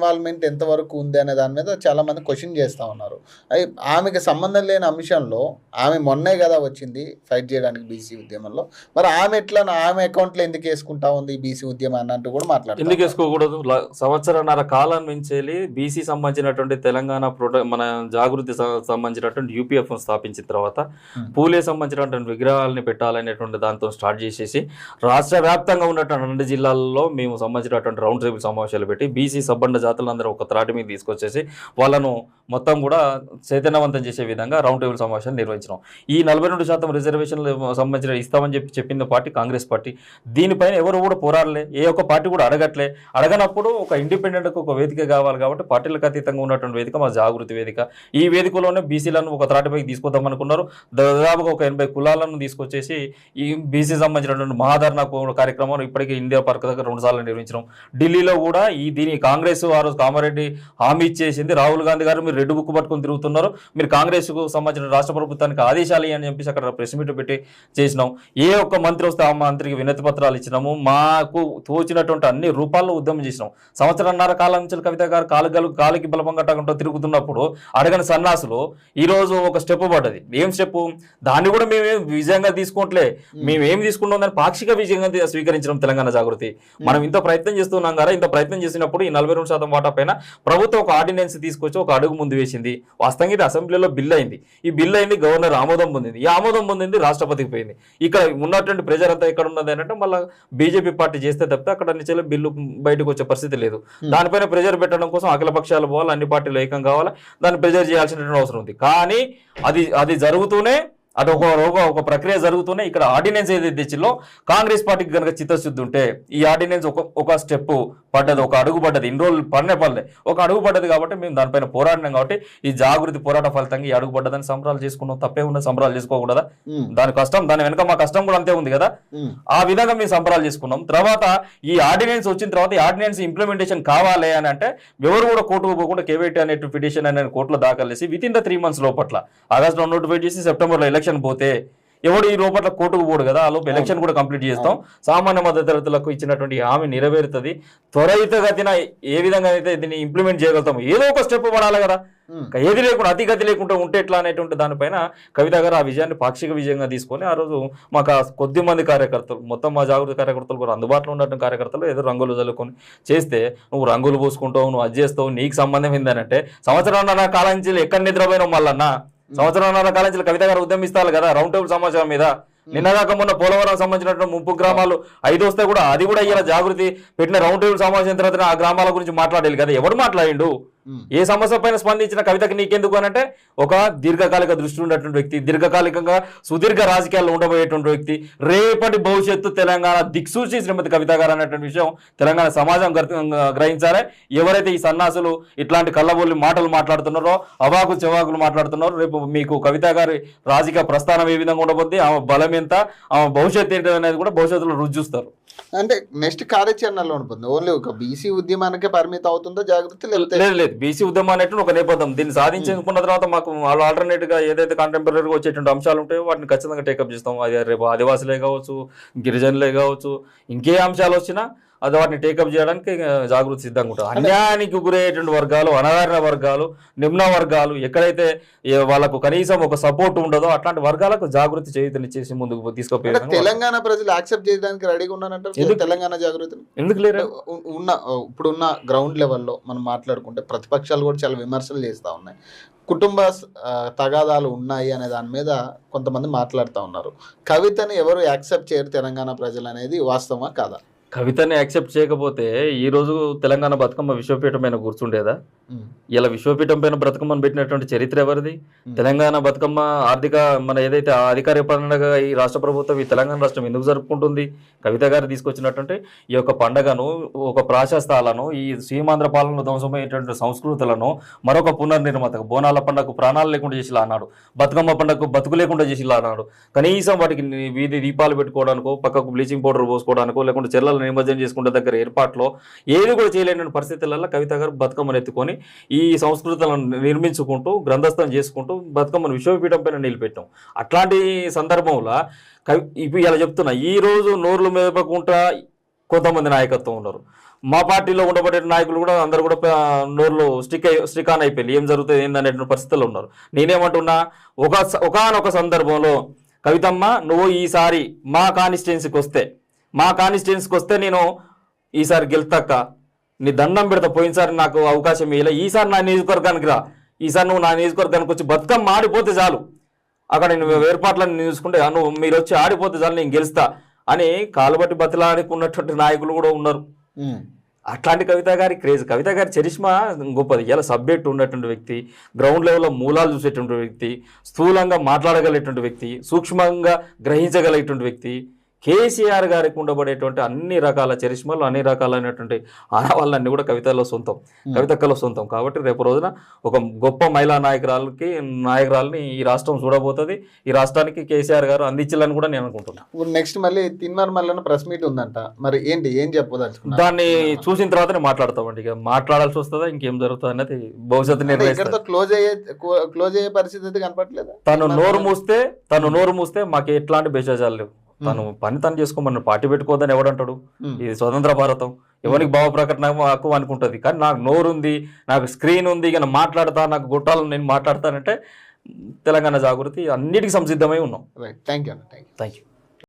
Involvement ఎంతవరకు ఉంది అనే దాని మీద చాలామంది క్వశ్చన్ చేస్తూ ఉన్నారు. ఆమెకి సంబంధం లేని అంశంలో ఆమె మొన్నే కదా వచ్చింది ఫైట్ చేయడానికి బీసీ ఉద్యమంలో, మరి ఆమె ఎట్లా ఆమె అకౌంట్లో ఎందుకు వేసుకుంటా ఉంది ఈ బీసీ ఉద్యమం అన్నట్టు కూడా మాట్లాడుతుంది. ఎందుకు వేసుకోకూడదు? సంవత్సరన్నర కాలం నుంచి బీసీ సంబంధించినటువంటి తెలంగాణ మన జాగృతి సంబంధించినటువంటి యూపీఎఫ్ స్థాపించిన తర్వాత పూలే సంబంధించినటువంటి విగ్రహాలని పెట్టాలనేటువంటి దాంతో స్టార్ట్ చేసేసి రాష్ట్ర వ్యాప్తంగా ఉన్నటువంటి 2 జిల్లాల్లో మేము సంబంధించినటువంటి రౌండ్ టేబుల్ సమావేశాలు పెట్టి బీసీ సబ్బండ జాతులందరూ ఒక త్రాటి మీద తీసుకొచ్చేసి వాళ్ళను మొత్తం కూడా చైతన్యవంతం చేసే విధంగా రౌండ్ టేబుల్ సమావేశాలు నిర్వహించినాం. ఈ 42% రిజర్వేషన్లు సంబంధించిన ఇస్తామని చెప్పింది పార్టీ కాంగ్రెస్ పార్టీ. దీనిపైన ఎవరు కూడా పోరాడలే, ఏ ఒక్క పార్టీ కూడా అడగనప్పుడు ఒక ఇండిపెండెంట్కి ఒక వేదిక కావాలి కాబట్టి పార్టీలకు అతీతంగా ఉన్నటువంటి వేదిక మా జాగృతి వేదిక. ఈ వేదికలోనే బీసీలను ఒక త్రాటిపైకి తీసుకొద్దాం అనుకున్నారు. దాదాపుగా ఒక 80 కులాలను తీసుకొచ్చేసి ఈ బీసీ సంబంధించినటువంటి మహాధరణ కార్యక్రమం ఇప్పటికీ ఇండియా పార్క్ దగ్గర 2 సార్లు నిర్వహించడం. ఢిల్లీలో కూడా దీని కాంగ్రెస్ ఆ రోజు కామారెడ్డి హామీ ఇచ్చేసింది, రాహుల్ గాంధీ గారు మీరు రెడ్ బుక్ పట్టుకొని తిరుగుతున్నారు, మీరు కాంగ్రెస్కు సంబంధించిన రాష్ట్ర ప్రభుత్వానికి ఆదేశాలు అని చెప్పేసి అక్కడ ప్రెస్ మీట్ పెట్టి చేసినాం. ఏ ఒక్క మంత్రి వస్తే ఆ మంత్రికి వినతి పత్రాలు ఇచ్చినాము. మాకు తోచినటువంటి అన్ని రూపాల్లో ఉద్యమం చేసినాం. సంవత్సరంన్నర కాలం నుంచి కవిత గారు కాలికి బలపం కట్టకుండా తిరుగుతున్నప్పుడు అడగని సన్నాసులు ఈరోజు ఒక స్టెప్ పడ్డది. ఏం స్టెప్? దాన్ని కూడా మేమేం విజయంగా తీసుకోవట్లే, మేమేం తీసుకుంటాం దాన్ని పాక్షిక విజయంగా స్వీకరించడం తెలంగాణ జాగృతి. మనం ఇంత ప్రయత్నం చేస్తున్నాం కదా, ఇంత ప్రయత్నం చేసినప్పుడు ఈ 42% వాటా పైన ప్రభుత్వం ఒక ఆర్డినెన్స్ తీసుకొచ్చి ఒక అడుగు ముందు వేసింది. వాస్తవంగా ఇది అసెంబ్లీలో బిల్ అయింది. ఈ బిల్ అయింది, గవర్నర్ ఆమోదం పొందింది. ఈ ఆమోదం పొందింది రాష్ట్రపతికి పోయింది. ఇక్కడ ఉన్నటువంటి ప్రెజర్ అంతా ఎక్కడ ఉన్నది అంటే మళ్ళీ బీజేపీ పార్టీ చేస్తే తప్పితే అక్కడ నుంచి బిల్లు బయటకు వచ్చే పరిస్థితి లేదు. దానిపైన ప్రెజర్ పెట్టడం కోసం అఖిల పక్షాలు పోవాలి, అన్ని పార్టీలు ఏకం కావాలి, దాన్ని ప్రెజర్ చేయాల్సినటువంటి అవసరం ఉంది. కానీ అది జరుగుతూనే అది ఒక ప్రక్రియ జరుగుతూనే ఇక్కడ ఆర్డినెన్స్ ఏదైతే తెచ్చిలో కాంగ్రెస్ పార్టీకి కనుక చిత్తశుద్ధి ఉంటే ఈ ఆర్డినెన్స్ ఒక స్టెప్ పడ్డది, ఒక అడుగు పడ్డది. ఇన్ని రోజులు పడలే, ఒక అడుగు పడ్డది కాబట్టి మేము దానిపైన పోరాడినాం. కాబట్టి ఈ జాగృతి పోరాట ఫలితంగా ఈ అడుగు పడ్డదని సంబరాలు చేసుకున్నాం. తప్పే ఉన్న సంబరాలు చేసుకోకూడదా? దాని కష్టం, దాని వెనక మా కష్టం కూడా అంతే ఉంది కదా. ఆ విధంగా మేము సంబరాలు చేసుకున్నాం. తర్వాత ఈ ఆర్డినెన్స్ వచ్చిన తర్వాత ఈ ఆర్డినెన్స్ ఇంప్లిమెంటేషన్ కావాలి అని అంటే ఎవరు కూడా కోర్టుకు పోకుండా కేవైటీ అనే పిటిషన్ అనే కోర్టులో దాఖలు చేసి విత్ ఇన్ ద 3 months లోపట్ల ఆగస్టులో నోటిఫై చేసి సెప్టెంబర్లో ఎలక్షన్ పోతే ఎవడు ఈ లోపల కోర్టుకు పోడు కదా, ఆ లోపు ఎలక్షన్ కూడా కంప్లీట్ చేస్తాం. సామాన్య మద్దతు తరగతులకు ఇచ్చినటువంటి హామీ నెరవేరుతుంది. త్వరితగతిన ఏ విధంగా అయితే దీన్ని ఇంప్లిమెంట్ చేయగలుగుతాం, ఏదో ఒక స్టెప్ పడాలి కదా. ఏది లేకుండా అతిగతి లేకుండా ఉంటే ఎట్లా అనేటువంటి దానిపైన కవిత గారు ఆ విజయాన్ని పాక్షిక విజయంగా తీసుకొని ఆ రోజు మాకు కొద్ది మంది కార్యకర్తలు, మొత్తం మా జాగృతి కార్యకర్తలు కూడా అందుబాటులో ఉన్నటువంటి కార్యకర్తలు ఏదో రంగులు చల్లుకొని చేస్తే నువ్వు రంగులు పూసుకుంటావు, నువ్వు అది చేస్తావు, నీకు సంబంధం ఏందనంటే సంవత్సరాల కాలం నుంచి ఎక్కడ నిద్రపోయినావు మళ్ళన్నా? సంవత్సరాల కాలం నుంచి కవిత గారు ఉద్యమిస్తారు కదా రౌండ్ టేబుల్ సమాచారం మీద. నిన్నగాక మొన్న పోలవరం సంబంధించినటువంటి 30 గ్రామాలు 5 వస్తే కూడా అది కూడా ఇలా జాగృతి పెట్టిన రౌండ్ టేబుల్ సమావేశం తర్వాత ఆ గ్రామాల గురించి మాట్లాడాలి కదా. ఎవరు మాట్లాడిండు? ఏ సమస్య పైన స్పందించిన కవితకి నీకెందుకు అనంటే ఒక దీర్ఘకాలిక దృష్టి ఉన్నటువంటి వ్యక్తి, దీర్ఘకాలికంగా సుదీర్ఘ రాజకీయాల్లో ఉండబోయేటువంటి వ్యక్తి, రేపటి భవిష్యత్తు తెలంగాణ దిక్సూచి శ్రీమతి కవిత గారు అన్నటువంటి విషయం తెలంగాణ సమాజం గ్రహించాలి. ఎవరైతే ఈ సన్నాసులు ఇట్లాంటి కళ్ళబొల్లి మాటలు మాట్లాడుతున్నారో, అవాకు చెవాకులు మాట్లాడుతున్నారో, రేపు మీకు కవిత గారి రాజకీయ ప్రస్థానం ఏ విధంగా ఉండబోద్ది, ఆమె బలం ఎంత, ఆమె భవిష్యత్తు ఏంటి అనేది కూడా భవిష్యత్తులో రుచి చూస్తారు. అంటే నెక్స్ట్ కార్యాచరణలో ఉంటుంది. ఓన్లీ ఒక బీసీ ఉద్యమానికే పరిమితం అవుతుందో జాగృతి? లేదు, బీసీ ఉద్యమం అనేటువంటి ఒక నేపథ్యం. దీన్ని సాధించుకున్న తర్వాత మాకు ఆల్టర్నేట్ గా ఏదైతే కాంటెంపరీగా వచ్చేటువంటి అంశాలు ఉంటాయో వాటిని ఖచ్చితంగా టేకప్ చేస్తాం. అది రేపు ఆదివాసులే కావచ్చు, గిరిజనులే కావచ్చు, ఇంకే అంశాలు వచ్చినా అది వాటిని టేకప్ చేయడానికి జాగృతి సిద్ధంగా ఉంటాం. అన్యాయానికి గురయ్యేటువంటి వర్గాలు, అణగారిన వర్గాలు, నిమ్న వర్గాలు, ఎక్కడైతే వాళ్ళకు కనీసం ఒక సపోర్ట్ ఉండదో అట్లాంటి వర్గాలకు జాగృతి చేసి ముందుకు తీసుకుపోయి తెలంగాణ ప్రజలు యాక్సెప్ట్ చేయడానికి రెడీగా ఉన్నారంటారు. తెలంగాణ జాగృతి ఎందుకు లేరు? ఇప్పుడున్న గ్రౌండ్ లెవెల్లో మనం మాట్లాడుకుంటే ప్రతిపక్షాలు కూడా చాలా విమర్శలు చేస్తూ ఉన్నాయి. కుటుంబ తగాదాలు ఉన్నాయి అనే దాని మీద కొంతమంది మాట్లాడుతూ ఉన్నారు. కవితని ఎవరు యాక్సెప్ట్ చేయరు తెలంగాణ ప్రజలు అనేది వాస్తవమా కాదా? కవితని యాక్సెప్ట్ చేయకపోతే ఈ రోజు తెలంగాణ బతుకమ్మ విశ్వపీఠం పైన కూర్చుండేదా? ఇలా విశ్వపీఠం పైన బతుకమ్మను పెట్టినటువంటి చరిత్ర ఎవరిది? తెలంగాణ బతుకమ్మ ఆర్థిక మన ఏదైతే అధికారిక పండుగ ఈ రాష్ట్ర ప్రభుత్వం ఈ తెలంగాణ రాష్ట్రం ఎందుకు జరుపుకుంటుంది? కవిత గారు తీసుకొచ్చినటువంటి ఈ యొక్క పండుగను, ఒక ప్రాశస్తాలను, ఈ సీమాంధ్ర పాలనలో ధ్వంసమయ్యేటువంటి సంస్కృతులను మరొక పునర్నిర్మాత, బోనాల పండుగకు ప్రాణాలు లేకుండా చేసిలా అన్నాడు, బతుకమ్మ పండుగకు బతుకు లేకుండా చేసిలా అన్నాడు. కనీసం వాటికి వీధి దీపాలు పెట్టుకోవడానికో, పక్కకు బ్లీచింగ్ పౌడర్ పోసుకోవడానికో, లేకుంటే చెల్లెలు నిమజ్జనం చేసుకుంటే దగ్గర ఏర్పాట్లో ఏది కూడా చేయలేని పరిస్థితులలో కవిత గారు బతుకమ్మను ఎత్తుకొని ఈ సంస్కృతులను నిర్మించుకుంటూ గ్రంథస్థం చేసుకుంటూ బతుకమ్మను విశ్వపీఠం పైన నిలబెట్టాం. అట్లాంటి సందర్భంలో ఇప్పుడు ఇలా చెప్తున్నా, ఈ రోజు నోర్లు మెదపకుండా కొంతమంది నాయకత్వం ఉన్నారు. మా పార్టీలో ఉండబడే నాయకులు కూడా అందరూ కూడా నోరులో స్టిక్ ఆన్ అయిపోయి ఏం జరుగుతుంది ఏందనేటువంటి పరిస్థితుల్లో ఉన్నారు. నేనేమంటున్నా, ఒకానొక సందర్భంలో కవితమ్మ నువ్వు ఈసారి మా కాన్స్టిట్యున్సీకి వస్తే నేను ఈసారి గెలుతాక నీ దండం పెడతా, పోయినసారి నాకు అవకాశం ఇవ్వలే, ఈసారి నా నియోజకవర్గానికి రా, ఈసారి నువ్వు నా నియోజకవర్గానికి వచ్చి బతుకమ్మ ఆడిపోతే చాలు, అక్కడ నేను ఏర్పాట్లను చూసుకుంటే నువ్వు మీరు వచ్చి ఆడిపోతే చాలు నేను గెలుస్తా అని కాలుబట్టి బతిలాడుకున్నటువంటి నాయకులు కూడా ఉన్నారు. అట్లాంటి కవిత గారి క్రేజ్, కవిత గారి చరిష్మా గొప్పది. ఇలా సబ్జెక్ట్ ఉన్నటువంటి వ్యక్తి, గ్రౌండ్ లెవెల్లో మూలాలు చూసేటువంటి వ్యక్తి, స్థూలంగా మాట్లాడగలిగేటువంటి వ్యక్తి, సూక్ష్మంగా గ్రహించగలిగేటువంటి వ్యక్తి. కేసీఆర్ గారికి ఉండబడేటువంటి అన్ని రకాల చరిష్మాలు, అన్ని రకాలైనటువంటి ఆనవాళ్ళన్నీ కూడా కవితక్కలో సొంతం. కాబట్టి రేపు రోజున ఒక గొప్ప మహిళా నాయకురాలని ఈ రాష్ట్రం చూడబోతుంది. ఈ రాష్ట్రానికి కేసీఆర్ గారు అందించాలని కూడా నేను అనుకుంటున్నాను. ఇప్పుడు నెక్స్ట్ మళ్ళీ తిన్మార్ మళ్ళీ ప్రెస్ మీట్ ఉందంట, మరి ఏం చెప్పదలుచుకున్నా? దాన్ని చూసిన తర్వాతనే మాట్లాడతామండి. ఇక మాట్లాడాల్సి వస్తుందా ఇంకేం జరుగుతుంది అనేది భవిష్యత్తు నిర్ణయిస్తారు. క్లోజ్ అయ్యే పరిస్థితి అయితే కనపట్లేదు. తను నోరు మూస్తే మాకు ఎట్లాంటి బేషాజాలు లేవు. తను చేసుకోమని పార్టీ పెట్టుకోవద్దని ఎవడంటాడు? ఇది స్వతంత్ర భారతం, ఎవరికి భావ ప్రకటన హక్కు అనుకుంటుంది. కానీ నాకు నోరుంది, నాకు స్క్రీన్ ఉంది, ఇక నాకు గుట్టాలను నేను మాట్లాడతానంటే తెలంగాణ జాగృతి అన్నిటికీ సంసిద్ధమై ఉన్నాం. Right, thank you.